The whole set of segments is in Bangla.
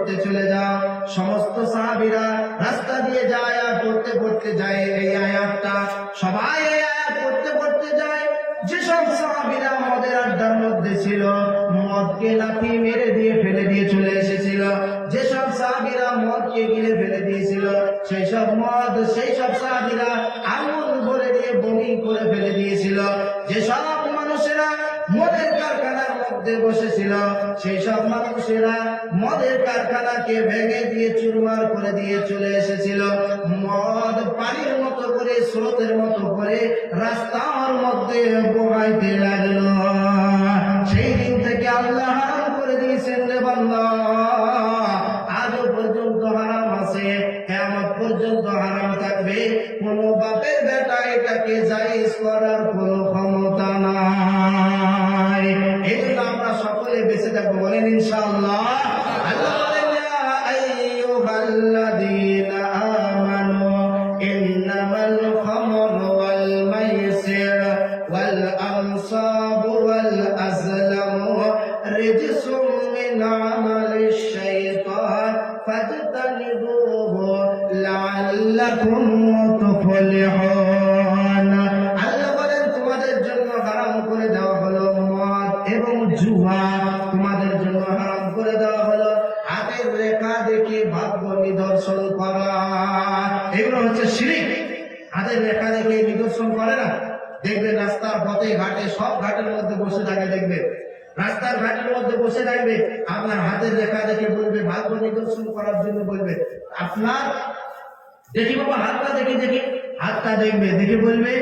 পড়তে চলে যাও। সমস্ত সাহাবীরা রাস্তা দিয়ে যায় আর পড়তে পড়তে যায় এই আয়াতটা, সবাই এই আয়াত পড়তে পড়তে যায়। যেসব সাহাবীরা মদের আড্ডার মধ্যে ছিল, মদকে লাথি মেরে দিয়ে ফেলে দিয়ে চলে এসেছিল, যেসব সাহাবীরা মদকে গিলে ফেলে দিয়েছিল, সেই সব সাহাবীরা আঙুল ভরে দিয়ে বমি করে ফেলে দিয়েছিল। যেসব মানুষেরা মদের কারখানার মধ্যে বসেছিল, সেই সব মানুষেরা মদের কারখানাকে ভেঙে দিয়ে চুরমার করে দিয়ে চলে এসেছিল। মদ পানির মতো করে, স্রোতের মতো করে রাস্তার মধ্যে বহাইতে লাগলো। সেই দিন থেকে আল্লাহ হারাম করে দিয়েছেন রে বান্দা, আজও পর্যন্ত হারাম আছে, কিয়ামত পর্যন্ত হারাম থাকবে। কোন বাপের বেটা এটাকে জায়েজ করার কোন ক্ষমতা নাই। এই জন্য আমরা সকলে বেঁচে থাকবো, বলেন ইনশাআল্লাহ। আল্লাহ বলেন ইয়া আইয়ুহাল্লাযীনা আমানু ইন্নামাল খামরু ওয়াল মাইসির ওয়াল আনসাবু ওয়াল আজলামু রিজসুম মিন আমালিশ শাইতান ফাজতানিবুহু লাআল্লাকুম তুফলিহুন। আল্লাহ বলেন তোমাদের জন্য হারাম করে দেওয়া হলো মদ এবং জুয়া, তোমাদের জন্য হারাম করে দেওয়া হলো হাতের রেখা দেখে ভাগ্য নিদর্শন করা। এগুলো হচ্ছে শিরক। হাতের রেখা দেখে নিদর্শন করে না, দেখবেন রাস্তার পথে ঘাটে, সব ঘাটের মধ্যে বসে থাকে, দেখবেন রাস্তার ঘাটের মধ্যে বসে থাকবে, আপনার হাতের রেখা দেখে বলবে, ভাগ্য নিদর্শন করার জন্য বলবে, আপনার দেখি বাবা হাতটা দেখে দেখে, হাতটা দেখবে, দেখে বলবে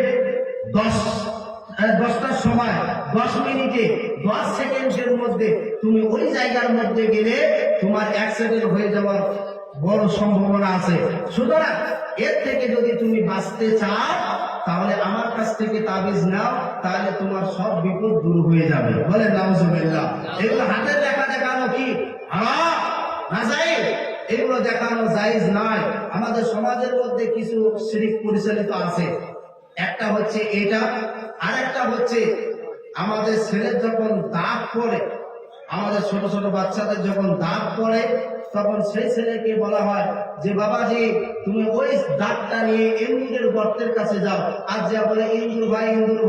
10টার সময় 10 মিনিটে 10 সেকেন্ডের মধ্যে তুমি ওই জায়গার মধ্যে গেলে তোমার অ্যাক্সিডেন্ট হয়ে যাওয়ার বড় সম্ভাবনা আছে। সুতরাং এর থেকে যদি তুমি বাঁচতে চাও তাহলে আমার কাছ থেকে তাবিজ নাও, তাহলে তোমার সব বিপদ দূর হয়ে যাবে, বলে নাউজুবিল্লাহ। এগুলো হাতের রেখা দেখানো কি হারাম না জায়েজ? এগুলো দেখানো জায়েজ নয়। আমাদের সমাজের মধ্যে কিছু শিরক পরিচালিত আছে। একটা হচ্ছে এটা, আর একটা হচ্ছে আমাদের ছেলের যখন দাঁত পড়ে, আমাদের ছোট ছোট বাচ্চাদের যখন দাঁত পড়ে, তখন সেই ছেলেকে বলা হয় যে বাবাজি তুমি ওই দাঁতটা নিয়ে ইন্দুরের গর্তের কাছে যাও, আর যা বলে ইন্দুর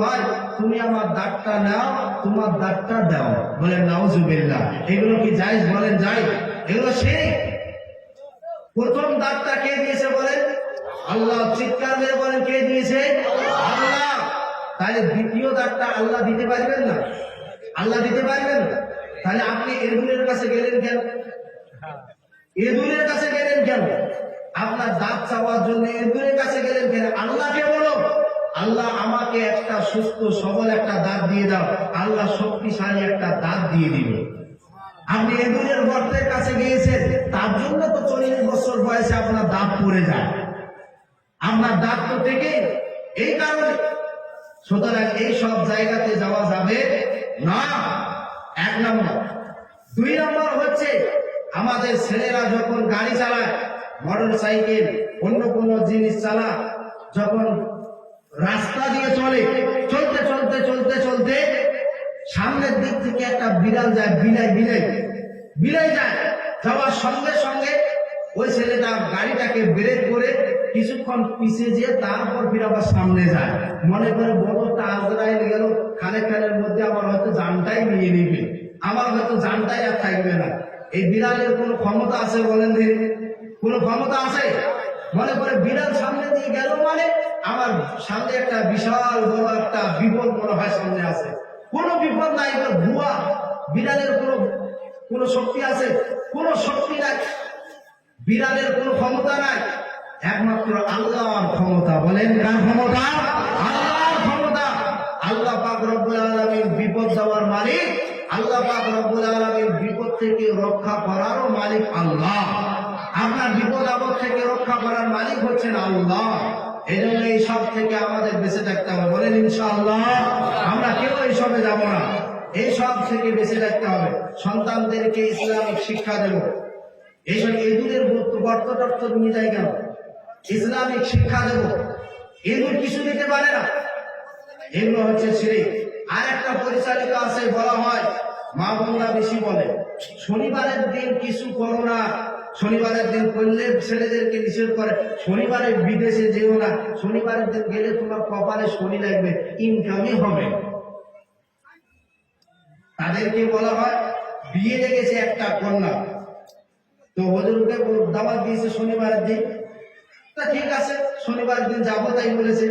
ভাই তুমি আমার দাঁতটা নাও, তোমার দাঁতটা দাও, বলে নাউজুবিল্লাহ। এগুলো কি জায়েজ? বলেন জায়েজ। এগুলো শিরক। প্রথম দাঁতটা কে দিয়েছে বলেন? আল্লাহ। চিৎকার মেরে বলেন কে দিয়েছে? আল্লাহ। তাহলে দ্বিতীয় দাঁতটা আল্লাহ দিতে পারবেন না? আল্লাহ দিতে পারবেন না? তাহলে আপনি ইঁদুরের কাছে গেলেন কেন? ইঁদুরের কাছে গেলেন কেন? আপনার দাঁত চাওয়ার জন্য ইঁদুরের কাছে গেলেন কেন? আল্লাহকে বলো, আল্লাহ আমাকে একটা সুস্থ সবল একটা দাঁত দিয়ে দাও, আল্লাহ শক্তিশালী একটা দাঁত দিয়ে দিবে। আপনি ইঁদুরের গর্তের কাছে গিয়েছেন, তার জন্য তো 40 বছর বয়সে আপনার দাঁত পড়ে যায়, আপনার দাঁত তো থেকে এই কারণে। সুতরাং এই সব জায়গাতে যাওয়া যাবে না, 1 নম্বর। 2 নম্বর হচ্ছে আমাদের ছেলেরা যখন গাড়ি চালায়, মোটর সাইকেল, অন্য কোনো জিনিস চালায়, যখন রাস্তা দিয়ে চলে, চলতে চলতে চলতে চলতে সামনের দিক থেকে একটা বিড়াল যায়, বিলাই যায়, যাওয়ার সঙ্গে সঙ্গে ওই ছেলেটা গাড়িটাকে ব্রেক করে কিছুক্ষণ পিছিয়ে যেয়ে তারপর ফিরে আবার সামনে যায়, মনে করে বড়টা আজরাইল গেল, খানিকক্ষণের মধ্যে আমার হয়তো জানটাই নিয়ে নিবে, আমার হয়তো জানটাই আর থাকবে না। এই বিড়ালের কোনো ক্ষমতা আছে বলেন দিন? কোনো ক্ষমতা আছে? মনে করে বিড়াল সামনে দিয়ে গেল মানে আমার সামনে একটা বিশাল বড় একটা বিপদ মনে হয় সামনে আছে। কোনো বিপদ নাই, ভুয়া। বিড়ালের কোনো শক্তি আছে? কোনো শক্তি নাই। বিড়ালের কোনো ক্ষমতা নাই, একমাত্র আল্লাহর ক্ষমতা। বলেন কার ক্ষমতা? আল্লাহর ক্ষমতা। আল্লাহ পাক রব্বুল আলামিন বিপদ দেওয়ার মালিক, আল্লাহ পাক রব্বুল আলামিন বিপদ থেকে রক্ষা করারও মালিক আল্লাহ। আপনার বিপদ আপদ থেকে রক্ষা করার মালিক হচ্ছেন আল্লাহ। এই জন্য এই সব থেকে আমাদের বেঁচে থাকতে হবে, বলেন ইনশাআল্লাহ। আমরা কেউ এইসবে যাব না, এই সব থেকে বেঁচে থাকতে হবে। সন্তানদেরকে ইসলামিক শিক্ষা দেব। এইসব ইঁদুরের গর্ত টর্ত নিয়ে যাই কেন? ইসলামিক শিক্ষা দেব। ইঁদুর কিছু দিতে পারে না, এগুলো হচ্ছে শিরক। আর একটা পরিচালিত আছে, বলা হয়, মা বোনরা বেশি বলে, শনিবারের দিন কিছু করো না, শনিবারের দিন করলে ছেলেদেরকে নিষেধ করে শনিবারে বিদেশে যেও না, শনিবারের দিন গেলে তোমার কপালে শনি লাগবে, ইনকামই হবে। তাদেরকে বলা হয় বিয়ে লেগেছে একটা কন্যা, তো হুজুরকে দাওয়াত দিয়েছে শনিবারের দিন। তা ঠিক আছে, শনিবারের দিন যাবো তাই বলেছে।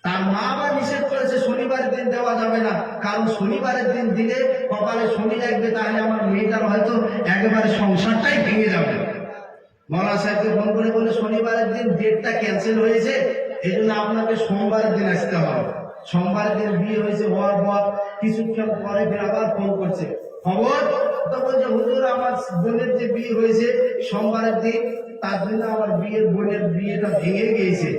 তার মা আবার নিষেধ করেছে শনিবারের দিন দেওয়া যাবে না, কারণ শনিবারের দিন দিলে কপালে শনি লাগবে, তাহলে আমার মেয়েটার হয়তো একেবারে সংসারটাই ভেঙে যাবে। মৌলানা সাহেবকে ফোন করে বলে শনিবারের দিন ডেটটা ক্যান্সেল হয়েছে, এই জন্য আপনাকে সোমবারের দিন আসতে হবে। সোমবারের দিন বিয়ে হয়েছে, হওয়ার পর কিছুক্ষণ পরে ফের আবার ফোন করছে, খবর তো বলছে হুজুর আমার বোনের যে বিয়ে হয়েছে সোমবারের দিন, তার জন্য আমার বোনের বিয়েটা ভেঙে গিয়েছে।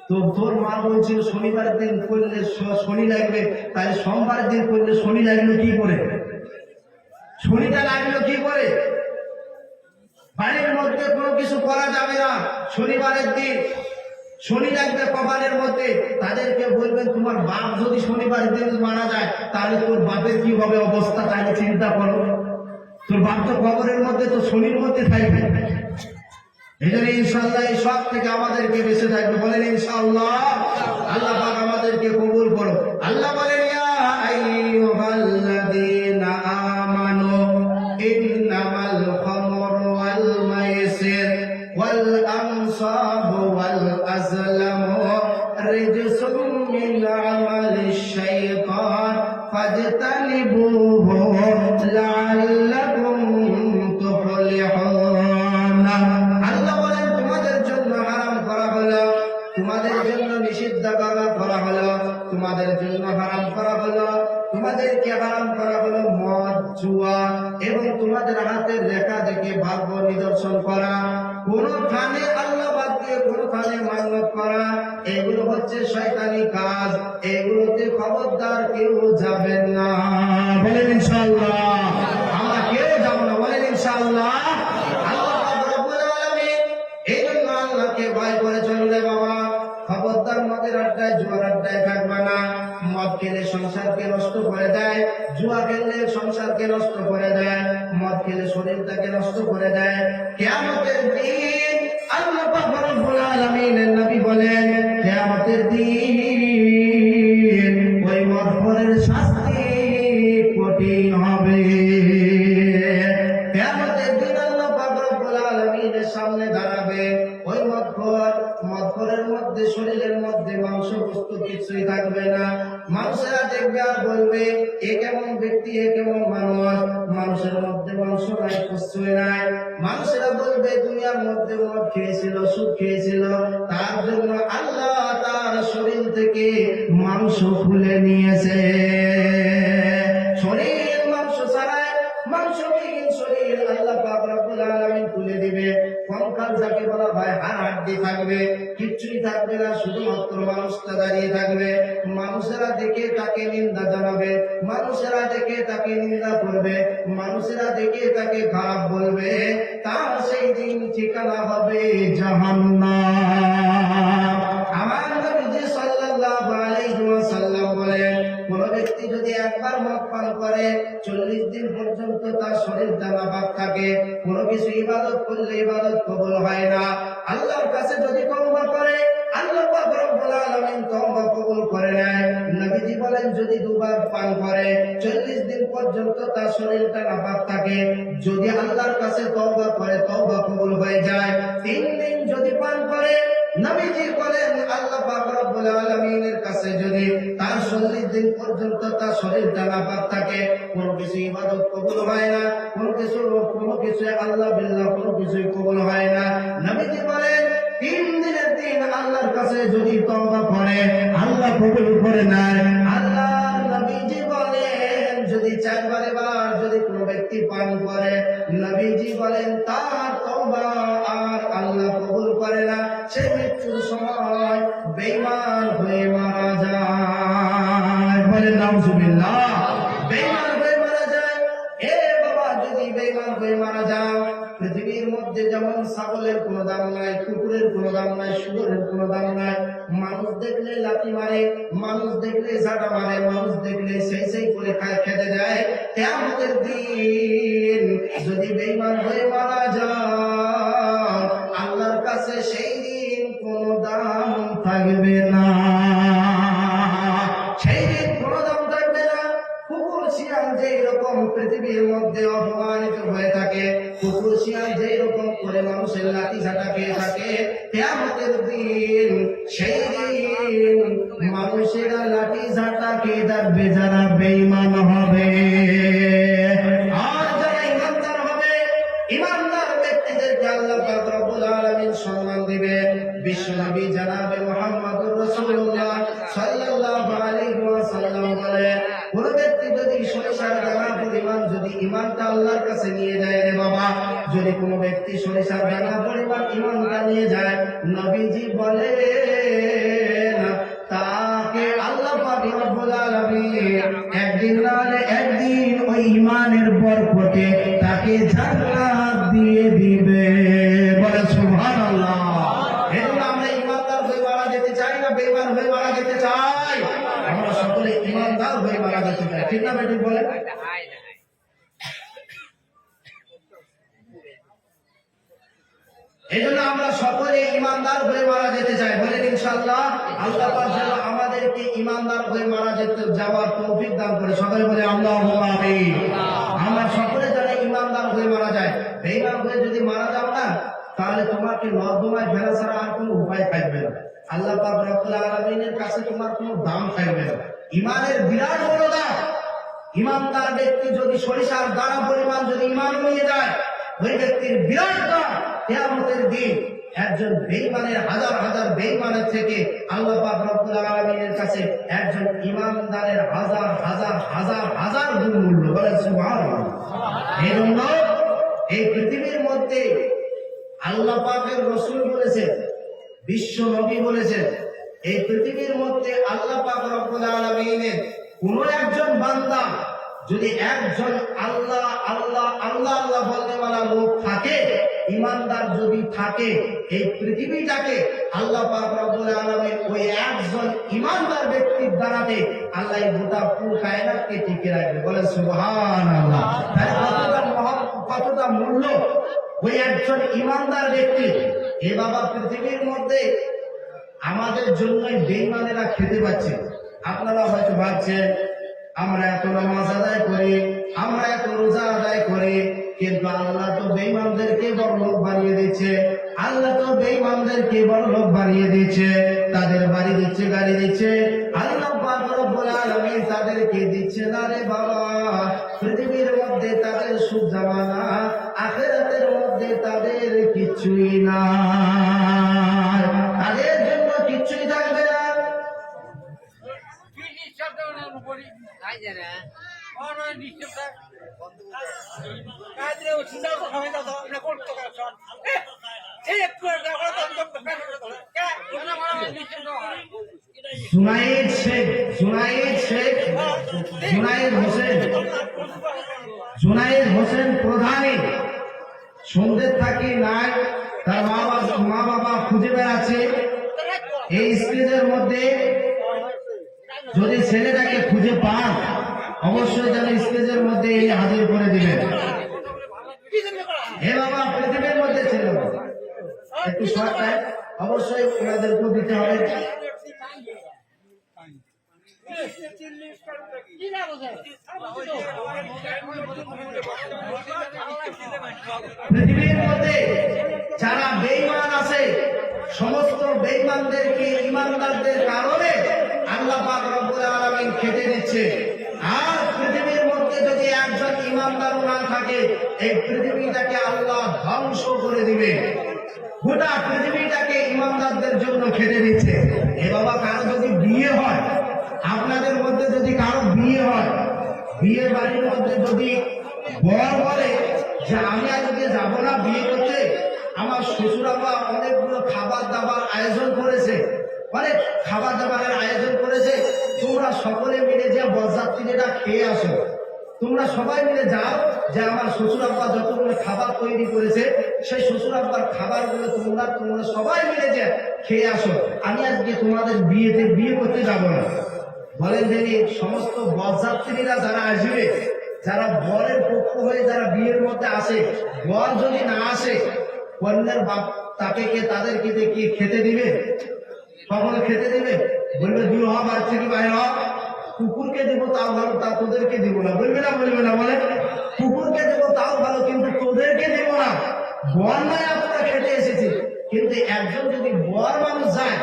তো তোর মা বলছিল শনিবারের দিন করলে শনি লাগবে, তাহলে সোমবারের দিন করলে শনি লাগলো কি করে? শনিটা লাগলো কি করে? বাড়ির মধ্যে কোনো কিছু করা যাবে না শনিবারের দিন, শনি লাগবে কপালের মধ্যে। তাদেরকে বলবেন তোমার বাপ যদি শনিবারের দিন মারা যায় তাহলে তোর বাপের কি হবে অবস্থা, তাহলে চিন্তা করো। তোর বাপ তো কবরের মধ্যে, তো শনির মধ্যে থাকবে। এই জন্য ইনশাআল্লাহ এই সব থেকে আমাদেরকে বেঁচে থাকবে, বলেন ইনশাআল্লাহ। আল্লাহ পাক আমাদেরকে কবুল করো। আল্লাহ বলেন ইয়া আইয়ুহাল্লাযীনা আমানু ইন্নামাল খামরু ওয়াল মাইসির ওয়াল আনসাবু ওয়াল আজলামু রিজসুম মিন আমালিশ শাইতান ফাজতানিবুহু লাআল্লাকুম তুফলিহুন। আল্লাহ বলেন তোমাদের জন্য হারাম করা হলো, তোমাদের জন্য নিষিদ্ধ করা হলো, তোমাদের জন্য হারাম করা হলো, তোমাদেরকে হারাম করা হলো মদ, জুয়া এবং তোমাদের হাতের রেখা দেখে ভাগ্য নিদর্শন করা, কোনখানে আল্লাহ বাদ দিয়ে কোনখানে মান্যত করা, এগুলো হচ্ছে শয়তানি কাজ। এগুলোতে খবরদার কেউ যাবেন না, বলেন ইনশাআল্লাহ। আমরা কেউ যাব না, বলেন ইনশাআল্লাহ। আল্লাহ রাব্বুল আলামিন এই জন্য আল্লাহকে ভয় করে চললে বাবা, খবরদার মদের আড্ডায় জুয়ার আড্ডায় থাকবে না। মদ খেলে সংসারকে নষ্ট করে দেয়, জুয়া খেললে সংসারকে নষ্ট করে দেয়, মদ খেলে শরীরটাকে নষ্ট করে দেয়। কিয়ামতের দিন আল্লাহ পাক রব্বুল আলামিনের নবী বলেন কিয়ামতের দিন ওই মদখোরের শাস্তি কঠিন হবে। কিয়ামতের দিন আল্লাহ পাক রব্বুল আলামিনের সামনে দাঁড়াবে ওই মদখোরের মধ্যে শরীরের মধ্যে মাংস বস্তু কিছুই থাকবে না। মানুষেরা দেখবে আর বলবে এ কেমন ব্যক্তি, এ কেমন মানুষ, মানুষের মধ্যে মাংস নাই, কিছুই নাই। মানুষেরা বলবে দুনিয়ার মধ্যে মদ খেয়েছিল, সুদ খেয়েছিল, তার জন্য আল্লাহ তার শরীর থেকে মাংস খুলে নিয়েছে। শরীর মাংস ছাড়ায় মাংসবিহীন শরীর আল্লাহ পাক রব্বুল আলামিন খুলে দিবে। কঙ্কাল যাকে বলা হয়, হাড় হাড্ডি থাকবে, কিচ্ছুই থাকবে না, শুধুমাত্র মানুষটা দাঁড়িয়ে থাকবে। মানুষেরা দেখে তাকে নিন্দা জানাবে, মানুষেরা দেখে তাকে নিন্দা করবে, মানুষেরা দেখে তাকে খারাপ বলবে। তার সেই দিন ঠিকানা হবে জাহান্নাম। আমার নবী সাল্লাল্লাহু আলাইহি ওয়াসাল্লাম বলেন কোন ব্যক্তি যদি একবার মদ পান করে 40 দিন পর্যন্ত তার শরীরটা নাপাক থাকে, কোনো কিছু ইবাদত করলে ইবাদত কবুল হয় না। আল্লাহর কাছে যদি তওবা করে আল্লাহ পাক রব্বুল আলামিন তওবা কবুল করে নেয়। নবীজি বলেন যদি দুবার পান করে 40 দিন পর্যন্ত তার শরীরটা নাপাক থাকে, যদি আল্লাহর কাছে তওবা করে তওবা কবুল হয়ে যায়। 3 দিন যদি পান করে নবীজি বলেন আল্লাহ পাক রব্বুল আলামিনের কাছে যদি তার 40 দিন পর্যন্ত তার শরীরটা নাপাক থাকে, কোনো কিছু ইবাদত কবুল হয় না, কোনো কিছু আল্লাহ বিল্লাহ কোনো কিছু কবুল হয় না। নবীজি বলেন 3 দিনের দিন আল্লাহর কাছে যদি তওবা করে আল্লাহ কবুল করে নেয়। আল্লাহ নবীজি বলেন যদি 4 বার যদি কোনো ব্যক্তি পান করে, নবীজি বলেন তার তওবা আর আল্লাহ কবুল করে না, সে মৃত্যুর সময় বেঈমান হয়ে মারা যায়। বলেন নাউজুবিল্লাহ। বেঈমান হয়ে মারা যায়। এ বাবা, যদি বেঈমান হয়ে মারা যাও, পৃথিবীর মধ্যে যেমন ছাগলের কোনো দাম নাই, কুকুরের কোনো দাম নাই, শুয়োরের কোনো দাম নাই। মানুষ দেখলে লাথি মারে, মানুষ দেখলে ঝাঁটা মারে, মানুষ দেখলে সেই করে খেতে যায়। কিয়ামতের দিন যদি বেঈমান হয়ে মারা যায় মালয়েশিয়ায় যে রকম করে মানুষের লাঠি ঝাঁটা খেয়ে থাকে, কিয়ামতের দিন সেই দিন মানুষেরা লাঠি ঝাঁটা খেয়ে থাকবে যারা বেঈমান হবে। আর যারা ইমানদার হবে, ইমানদার ব্যক্তিদেরকে আল্লাহ পাক রব্বুল আলামিন সম্মান দিবেন। বিশ্বনবী জনাবে মুহাম্মদুর রাসূলুল্লাহ সাল্লাল্লাহু আলাইহি ওয়াসাল্লাম বলেন, কোন ব্যক্তি যদি সরিষার দানা পরিমাণ যদি ঈমানটা আল্লাহর কাছে নিয়ে যায়, রে বাবা, যদি কোন ব্যক্তি সরিষার দানা পরিমাণ ঈমানটা নিয়ে যায়, নবীজি বলেন তাকে আল্লাহ পাক রব্বুল আলামিন একদিন না একদিন ওই ঈমানের বরকতে তাকে জান্নাত দিয়ে দিবে। বলে সুবহানাল্লাহ। এজন্য আমরা ঈমানদার হয়ে মারা যেতে চাই না বেঈমান হয়ে মারা যেতে চাই? আমরা সকলে ঈমানদার হয়ে মারা যেতে চাই, ঠিক না বেটি? বলে এজন্য আমরা সকলে ঈমানদার হয়ে মারা যেতে চাই। বলেন ইনশাআল্লাহ। আল্লাহ পাক যেন আমাদেরকে ঈমানদার হয়ে মারা যেতে যাওয়ার তৌফিক দান করে। সকলে বলে আল্লাহুম্মা আমিন। আমরা সকলে যেন ঈমানদার হয়ে মারা যায়। বেঈমান হয়ে যদি মারা যাও না, তাহলে তোমাকে নর্দমায় ফেলা ছাড়া আর কোনো উপায় থাকবে না। আল্লাহ পাক রব্বুল আলামিনের কাছে তোমার কোনো দাম থাকবে না। ঈমানের বিরাট বড় দাম। ঈমানদার ব্যক্তি যদি সরিষার দানা পরিমাণ যদি ঈমান নিয়ে যায়, ওই ব্যক্তির বিরাট দাম। কিয়ামতের দিন একজন বেঈমানের হাজার হাজার বেঈমানের থেকে আল্লাহ পাক রব্বুল আলামিনের কাছে একজন ঈমানদারের হাজার হাজার হাজার হাজার গুণ মূল্য। বলেন সুবহানাল্লাহ। এই জন্য এই পৃথিবীর মধ্যে আল্লাহ পাকের রাসূল বলেছেন, বিশ্ব নবী বলেছেন, এই পৃথিবীর মধ্যে আল্লাহ পাক রব্বুল আলামিনের কোন একজন বান্দা যদি একজন আল্লাহ আল্লাহ আল্লাহ আল্লাহ বলনেওয়ালা লোক থাকে, ঈমানদার যদি থাকে, এই পৃথিবীটাকে আল্লাহ পাক রব্বুল আলামিন ওই একজন ঈমানদার ব্যক্তির দ্বারাতে আল্লাহ গোটা পুরো কায়নাতকে টিকে রাখবে। বলেন সুবহানাল্লাহ। তাই কতটা মূল্য ওই একজন ঈমানদার ব্যক্তি। এ বাবা, পৃথিবীর মধ্যে আমাদের জন্যই বেঈমানেরা খেতে পাচ্ছে। আপনারা হয়তো ভাবছেন আমরা এত নামাজ আদায় করি, আমরা এত রোজা আদায় করি, কিন্তু আল্লাহ তো বেঈমানদেরকে বড়লোক বানিয়ে দিচ্ছে। আল্লাহ তো বেঈমানদেরকে বড়লোক বানিয়ে দিচ্ছে, তাদের বাড়ি দিচ্ছে, গাড়ি দিচ্ছে। আল্লাহ পাক রব্বুল আলামিন তাদেরকে দিচ্ছে না রে বাবা। পৃথিবীর মধ্যে তাদের সুখ জামানা, আখিরাতের মধ্যে তাদের কিছুই না, তাদের জন্য কিছুই থাকবে না। জুনায়েদ হোসেন প্রধানী সন্ধ্যে থাকি নাই, তার মা বাবা খুঁজে বেড়াচ্ছে। এই স্টেজের মধ্যে যদি ছেলেটাকে খুঁজে পান, অবশ্যই যেন স্টেজের মধ্যে হাজির করে দিবেন। হে বাবা, পৃথিবীর মধ্যে ছিল একটু শর্ট টাইম, অবশ্যই ওনাদেরকে দিতে হবে। পৃথিবীর মধ্যে যারা বেঈমান আছে, সমস্ত বেঈমানদেরকে ঈমানদারদের কারণে আল্লাহ পাক রব্বুল আলামিন খেতে দিচ্ছে। আর পৃথিবীর মধ্যে যদি একজন ঈমানদার না থাকে, এই পৃথিবীটাকে আল্লাহ ধ্বংস করে দিবে। গোটা পৃথিবীটাকে ঈমানদারদের জন্য খেতে দিচ্ছে। এ বাবা, কারো যদি বিয়ে হয়, আপনাদের মধ্যে যদি কারো বিয়ে হয়, বিয়ে বাড়ির মধ্যে যদি বর বলে যে আমি আজকে যাব না বিয়ে করতে, আমার শ্বশুরাবা অনেকগুলো খাবার দাবার আয়োজন করেছে, অনেক খাবার দাবারের আয়োজন করেছে, তোমরা সকলে মিলে যে বরযাত্রীরা খেয়ে আসো, তোমরা সবাই মিলে যাও, যে আমার শ্বশুর আব্বা যতগুলো খাবার তৈরি করেছে সেই শ্বশুর আব্বার খাবারগুলো তোমরা সবাই মিলে যে খেয়ে আসো, আমি আজকে তোমাদের বিয়েতে বিয়ে করতে যাব না। বলেন দেখি, সমস্ত বরযাত্রীরা যারা আসবে, যারা বরের পক্ষ হয়ে যারা বিয়ের মধ্যে আসে, বর যদি না আসে, কন্যার বাপ তাকে কে তাদেরকে কি খেতে দিবে? কখনো খেতে দিবে? বলবে দুই হ বাড়ি থেকে বাইরে হ, কুকুরকে দেবো তাও ভালো, তা তোদেরকে দিব না। বলবে না? বলবে না? বলে কুকুরকে দেবো তাও ভালো, কিন্তু তোদেরকে দেবো না। বর নয় আমরা খেতে এসেছি, কিন্তু একজন যদি বর মানুষ যায়,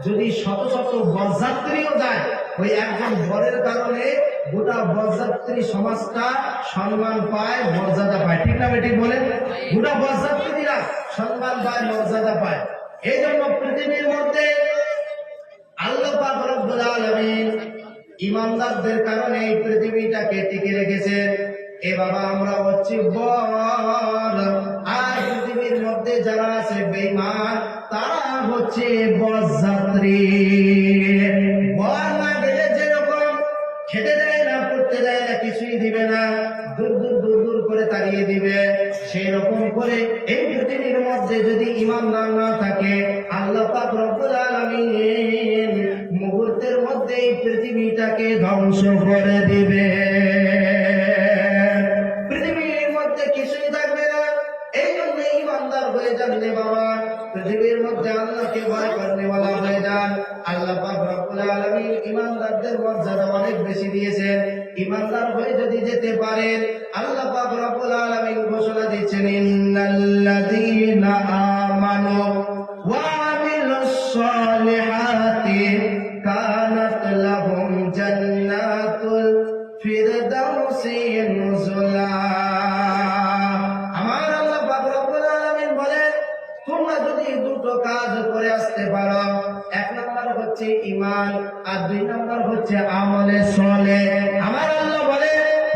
যদি শত শত বরযাত্রীও যায়, ওই একজন বরের কারণে গোটা বরযাত্রী সমাজটা সম্মান পায়, মর্যাদা পায়। ঠিক না বেঠিক বলেন? গোটা বরযাত্রীরা সম্মান পায়, মর্যাদা পায়। এই জন্য পৃথিবীর মধ্যে আল্লাহ পাক রব্বুল আলামিন ইমানদারদের কারণে এই পৃথিবীটাকে টিকে রেখেছেন। এ বাবা, আমরা হচ্ছি বর, আর পৃথিবীর মধ্যে যারা আছে বেঈমান, তারা হচ্ছে বরযাত্রী। বর না গেলে যেরকম খেতে দেয় না, পড়তে দেয় না, কিছুই দিবে না, দূর দূর দূর দূর করে তাড়িয়ে দিবে, সেই রকম করে এই পৃথিবীর মধ্যে যদি ইমানদার না থাকে, আল্লাহ পাক রব্বুল আলামিন মুহূর্তের মধ্যে এই পৃথিবীটাকে ধ্বংস করে দিবে। পৃথিবীর মধ্যে কিছুই থাকবে না। এই জন্য ইমানদার হয়ে যান রে বাবা, পৃথিবীর মধ্যে আল্লাহকে ভয় করনেওয়ালা হয়ে যান। আল্লাহ পাক রব্বুল আলামিন ইমানদারদের মর্যাদা অনেক বেশি দিয়েছেন। ইমানদার হয়ে যদি যেতে পারেন, আল্লাহ পাক রব্বুল আলামিন ঘোষণা দিচ্ছেন, ইন্নাল্লাযীনা আমানু ওয়া আমিলুস সালিহাতি কানাত লাহুম জান্নাতুল ফিরদাউসি নুজুলা। আমার আল্লাহ পাক রব্বুল আলামিন বলেন, তোমরা যদি দুটো কাজ করে আসতে পারো, এক নম্বর হচ্ছে ঈমান, আর দুই নম্বর হচ্ছে আমলে সালেহ। আমার আল্লাহ বলে,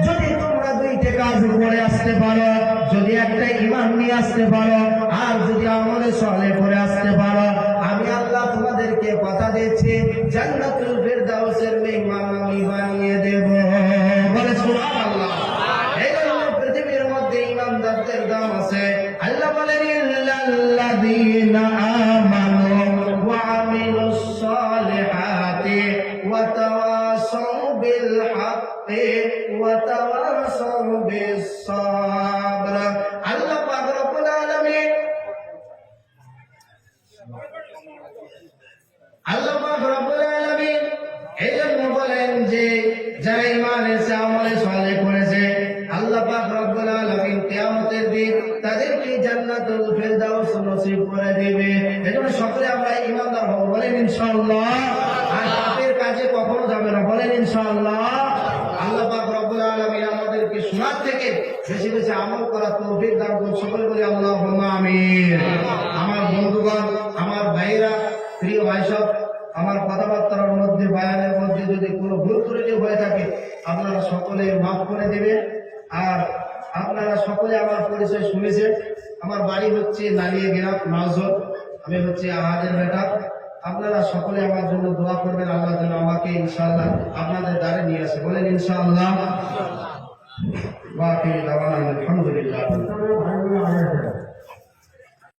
যদি তোমরা দুইটা কাজ করে আসতে পারো, যদি একটা ঈমান নিয়ে আসতে পারো, আর যদি আমলে সালেহ করে আসতে পারো, আমি আল্লাহ তোমাদেরকে কথা দিচ্ছি, জান্নাতুল ফিরদাউসের মেহমান আমি বানিয়ে দেব। বলে সুবহানাল্লাহ। এই জন্য পৃথিবীর মধ্যে ঈমানদারদের দাম আছে। আল্লাহ বলেন, ইল্লাল্লাযীনা আমানু ওয়া আমিলুস সালিহাতি ওয়া তাওয়াসাউ বিল হাক্কি ওয়া তাওয়াসাউ বিস সাবর। আল্লাহ পাক রব্বুল আলামিন আল্লাহ পাক রব্বুল আলামিন এই জন্য বলেন যে যারা ঈমান এনেছে, আমলে সালেহ করেছে, আল্লাহ পাক রব্বুল আলামিন কিয়ামতের দিন তাদেরকে জান্নাতুল ফিরদাউস নসিব করে দিবে। এজন্য সকলে আমরা ঈমানদার হব, বলেন ইনশাআল্লাহ। আর পাপের কাজে কখনো যাবে না, বলেন ইনশাআল্লাহ। আল্লাহ পাক রব্বুল আলামিন আমাদেরকে শোনার থেকে বেশি বেশি আমল করার তৌফিক দান করুন। সকলে বলি আল্লাহুম্মা আমিন। আমার বন্ধুগণ, আমার ভাইরা, প্রিয় ভাই সব, আমার কথাবার্তার মধ্যে, বয়ানের মধ্যে যদি কোনো ভুল ত্রুটি হয়ে থাকে, আপনারা সকলে মাফ করে দেবেন। আর আপনারা সকলে আমার পরিচয় শুনেছেন। আমার বাড়ি হচ্ছে নালিয়া গ্রাম, নাজর। আমি হচ্ছে আহাদের বেটা। আপনারা সকলে আমার জন্য দোয়া করবেন, আল্লাহ যেন আমাকে ইনশাআল্লাহ আপনাদের দ্বারে নিয়ে আসে, বলেন ইনশাআল্লাহ।